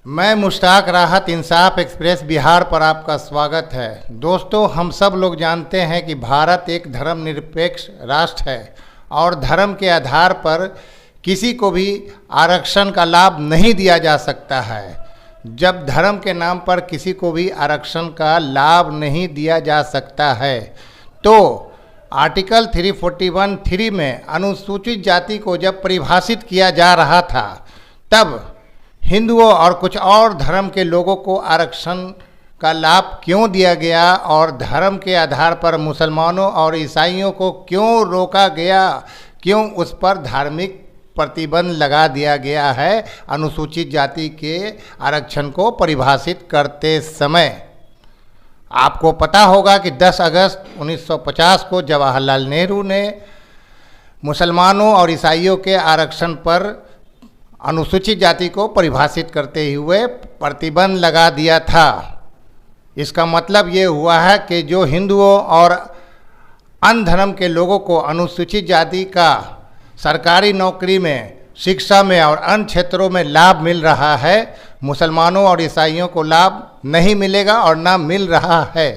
मैं मुश्ताक राहत इंसाफ एक्सप्रेस बिहार पर आपका स्वागत है। दोस्तों, हम सब लोग जानते हैं कि भारत एक धर्मनिरपेक्ष राष्ट्र है और धर्म के आधार पर किसी को भी आरक्षण का लाभ नहीं दिया जा सकता है। जब धर्म के नाम पर किसी को भी आरक्षण का लाभ नहीं दिया जा सकता है तो आर्टिकल 341(3) में अनुसूचित जाति को जब परिभाषित किया जा रहा था तब हिंदुओं और कुछ और धर्म के लोगों को आरक्षण का लाभ क्यों दिया गया और धर्म के आधार पर मुसलमानों और ईसाइयों को क्यों रोका गया, क्यों उस पर धार्मिक प्रतिबंध लगा दिया गया है अनुसूचित जाति के आरक्षण को परिभाषित करते समय। आपको पता होगा कि 10 अगस्त 1950 को जवाहरलाल नेहरू ने मुसलमानों और ईसाइयों के आरक्षण पर अनुसूचित जाति को परिभाषित करते हुए प्रतिबंध लगा दिया था। इसका मतलब ये हुआ है कि जो हिंदुओं और अन्य धर्म के लोगों को अनुसूचित जाति का सरकारी नौकरी में, शिक्षा में और अन्य क्षेत्रों में लाभ मिल रहा है, मुसलमानों और ईसाइयों को लाभ नहीं मिलेगा और ना मिल रहा है।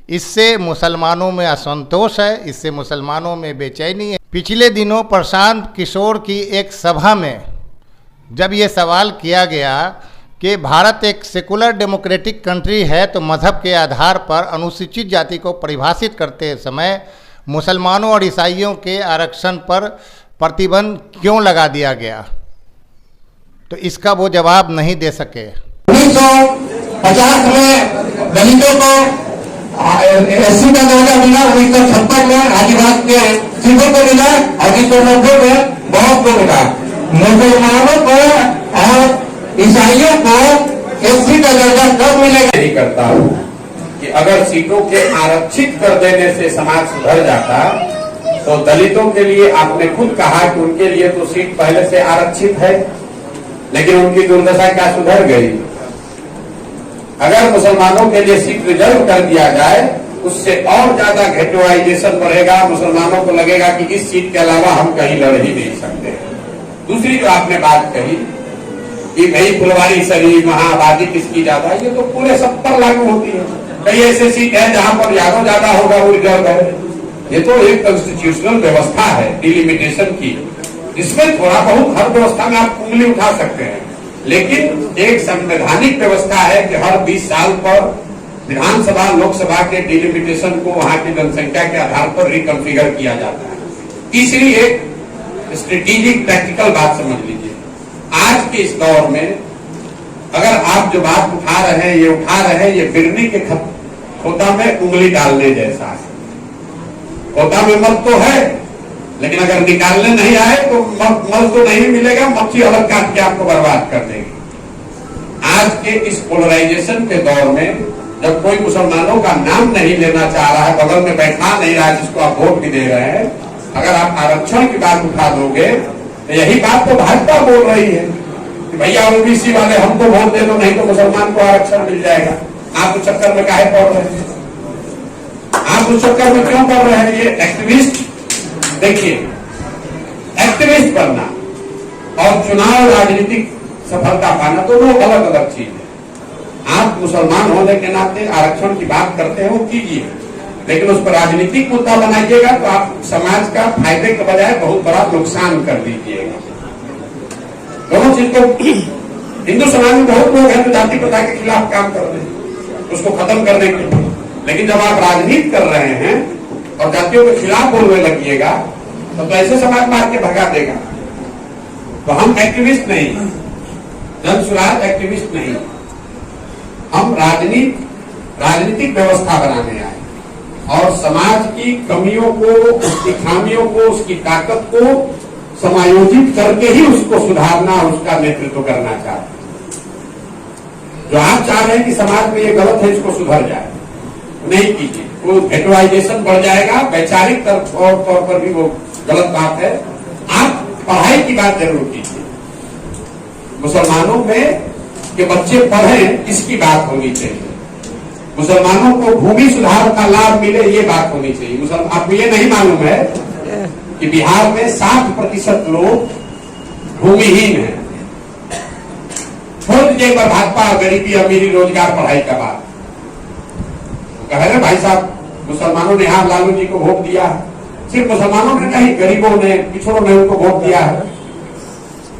इससे मुसलमानों में असंतोष है, इससे मुसलमानों में बेचैनी है। पिछले दिनों प्रशांत किशोर की एक सभा में जब ये सवाल किया गया कि भारत एक सेकुलर डेमोक्रेटिक कंट्री है तो मज़हब के आधार पर अनुसूचित जाति को परिभाषित करते समय मुसलमानों और ईसाइयों के आरक्षण पर प्रतिबंध क्यों लगा दिया गया, तो इसका वो जवाब नहीं दे सके। 1950 में दलितों को एससी का दर्जा मिला, 1956 में आदिवासी के सीटों को मिला, 1990 में बहुत को मिला। मुसलमानों को और ईसाइयों को एससी का दर्जा कब मिलेगा? नहीं करता हूँ कि अगर सीटों के आरक्षित कर देने से समाज सुधर जाता तो दलितों के लिए आपने खुद कहा कि उनके लिए तो सीट पहले से आरक्षित है, लेकिन उनकी दुर्दशा क्या सुधर गई? अगर मुसलमानों के लिए सीट रिजर्व कर दिया जाए उससे और ज्यादा गेटोइजेशन बढ़ेगा। मुसलमानों को लगेगा कि इस सीट के अलावा हम कहीं लड़ ही नहीं सकते। दूसरी जो आपने बात कही कि भाई फुलवारी शरीफ वहां आबादी किसकी ज्यादा है, ये तो पूरे सब पर लागू होती है। कई ऐसे सीट है जहां पर यादव ज्यादा होगा वो रिजर्व है। ये तो एक कॉन्स्टिट्यूशनल व्यवस्था है डिलिमिटेशन की, जिसमें थोड़ा बहुत हर व्यवस्था में आप उंगली उठा सकते हैं, लेकिन एक संवैधानिक व्यवस्था है कि हर 20 साल पर विधानसभा लोकसभा के डिलिमिटेशन को वहां की जनसंख्या के आधार पर रिकॉन्फिगर किया जाता है। तीसरी एक स्ट्रेटेजिक प्रैक्टिकल बात समझ लीजिए, आज के इस दौर में अगर आप जो बात उठा रहे हैं ये बिरनी के खोता में उंगली डालने जैसा है। खोता में मल तो है, लेकिन अगर निकालने नहीं आए तो मल तो नहीं मिलेगा, मच्छी अलग काट के आपको बर्बाद कर देगी। आज के इस पोलराइजेशन के दौर में जब कोई मुसलमानों का नाम नहीं लेना चाह रहा है, बगल में बैठा नहीं रहा है, जिसको आप वोट भी दे रहे हैं, अगर आप आरक्षण की बात उठा दोगे तो यही बात तो भाजपा बोल रही है कि भैया ओबीसी वाले हमको वोट दे दो, नहीं तो मुसलमान को आरक्षण मिल जाएगा। आप उस चक्कर में काहे पड़ रहे हैं? आप उस चक्कर में क्यों पड़ रहे हैं? ये एक्टिविस्ट, देखिए, एक्टिविस्ट बनना और चुनाव राजनीतिक सफलता पाना दोनों अलग अलग चीज है। आप मुसलमान होने के नाते आरक्षण की बात करते हैं, वो कीजिए, लेकिन उस पर राजनीतिक मुद्दा बनाइएगा तो आप समाज का फायदे के बजाय बहुत बड़ा नुकसान कर दीजिएगा। दोनों चीज को हिंदू समाज में बहुत लोग हैं जो जाति प्रथा के खिलाफ काम कर रहे हैं, उसको खत्म करने के लिए, लेकिन जब आप राजनीति कर रहे हैं और जातियों के खिलाफ बोलने लगिएगा तो ऐसे समाज मार के भगा देगा। तो हम एक्टिविस्ट नहीं, जन स्वराज एक्टिविस्ट नहीं, हम राजनीतिक व्यवस्था बनाने आए और समाज की कमियों को, उसकी खामियों को, उसकी ताकत को समायोजित करके ही उसको सुधारना, उसका नेतृत्व करना चाहते हैं। जो आप चाह रहे हैं कि समाज में ये गलत है, इसको सुधर जाए, नहीं कीजिए, वो गेटोइजेशन बढ़ जाएगा। वैचारिक तौर पर भी वो गलत बात है। आप पढ़ाई की बात जरूर कीजिए, मुसलमानों में के बच्चे पढ़ें इसकी बात होनी चाहिए, मुसलमानों को भूमि सुधार का लाभ मिले ये बात होनी चाहिए। आपको ये नहीं मालूम है कि बिहार में 60% लोग भूमिहीन हैं। छोड़ दीजिए एक बार भाजपा, गरीबी, अमीरी, रोजगार, पढ़ाई का बात। कह रहे भाई साहब मुसलमानों ने यहाँ लालू जी को वोट दिया है, सिर्फ मुसलमानों ने नहीं, गरीबों ने, पिछड़ों ने उनको वोट दिया है।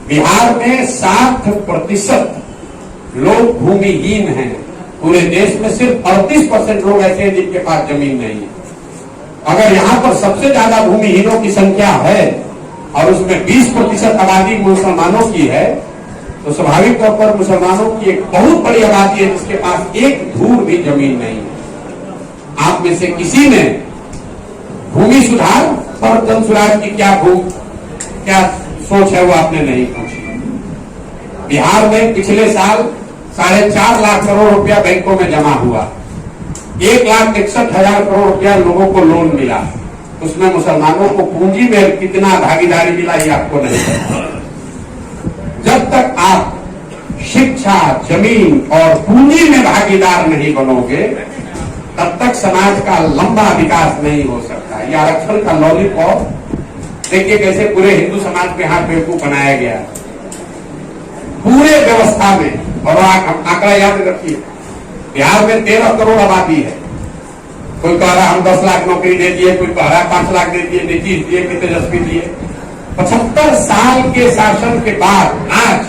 बिहार में 60% लोग भूमिहीन हैं। पूरे देश में सिर्फ 38% लोग ऐसे हैं जिनके पास जमीन नहीं है। अगर यहाँ पर सबसे ज्यादा भूमिहीनों की संख्या है और उसमें 20% आबादी मुसलमानों की है, तो स्वाभाविक तौर पर मुसलमानों की एक बहुत बड़ी आबादी है जिसके पास एक धूर भी जमीन नहीं है। आप में से किसी ने भूमि सुधार पर जन सुधार की क्या सोच है वो आपने नहीं पूछी। बिहार में पिछले साल 4.5 लाख करोड़ रुपया बैंकों में जमा हुआ, 1,61,000 करोड़ रुपया लोगों को लोन मिला। उसमें मुसलमानों को पूंजी में कितना भागीदारी मिला ये आपको नहीं पता। जब तक आप शिक्षा, जमीन और पूंजी में भागीदार नहीं बनोगे तब तक समाज का लंबा विकास नहीं हो सकता। ये आरक्षण का लॉलीपॉप देखिए कैसे पूरे हिंदू समाज में हाथ बेवकूफ बनाया गया पूरे व्यवस्था में। और आंकड़ा याद रखिए, बिहार में 13 करोड़ आबादी है। कोई कह रहा हम 10 लाख नौकरी दे दिए, कोई कह रहा 5 लाख दे दिए, नीतीश दिए कि तेजस्वी दिए। 75 साल के शासन के बाद आज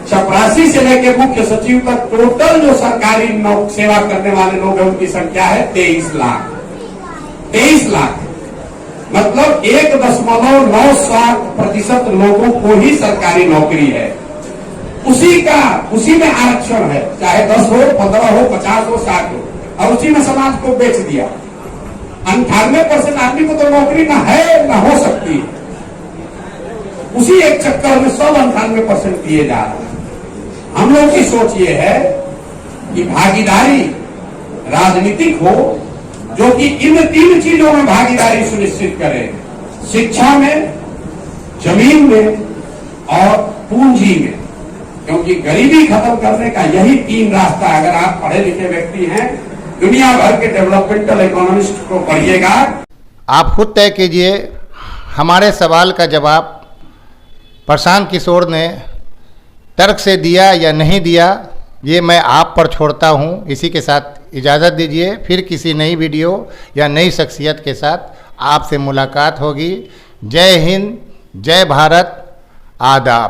चपरासी से लेकर मुख्य सचिव तक टोटल जो सरकारी सेवा करने वाले लोग हैं उनकी संख्या है 23 लाख। 23 लाख मतलब 1.97% लोगों को ही सरकारी नौकरी है। उसी में आरक्षण है, चाहे 10 हो, 15 हो, 50 हो, 60 हो, और उसी में समाज को बेच दिया। 98% आदमी को तो नौकरी ना है ना हो सकती है। उसी एक चक्कर में सब 98% दिए जा रहे हैं। हम लोग की सोच ये है कि भागीदारी राजनीतिक हो जो कि इन 3 चीजों में भागीदारी सुनिश्चित करे, शिक्षा में, जमीन में और पूंजी में। क्योंकि गरीबी खत्म करने का यही 3 रास्ता है। अगर आप पढ़े लिखे व्यक्ति हैं, दुनिया भर के डेवलपमेंटल इकोनॉमिस्ट को पढ़िएगा। आप खुद तय कीजिए हमारे सवाल का जवाब प्रशांत किशोर ने तर्क से दिया या नहीं दिया, ये मैं आप पर छोड़ता हूँ। इसी के साथ इजाज़त दीजिए, फिर किसी नई वीडियो या नई शख्सियत के साथ आपसे मुलाकात होगी। जय हिंद, जय भारत, आदाब।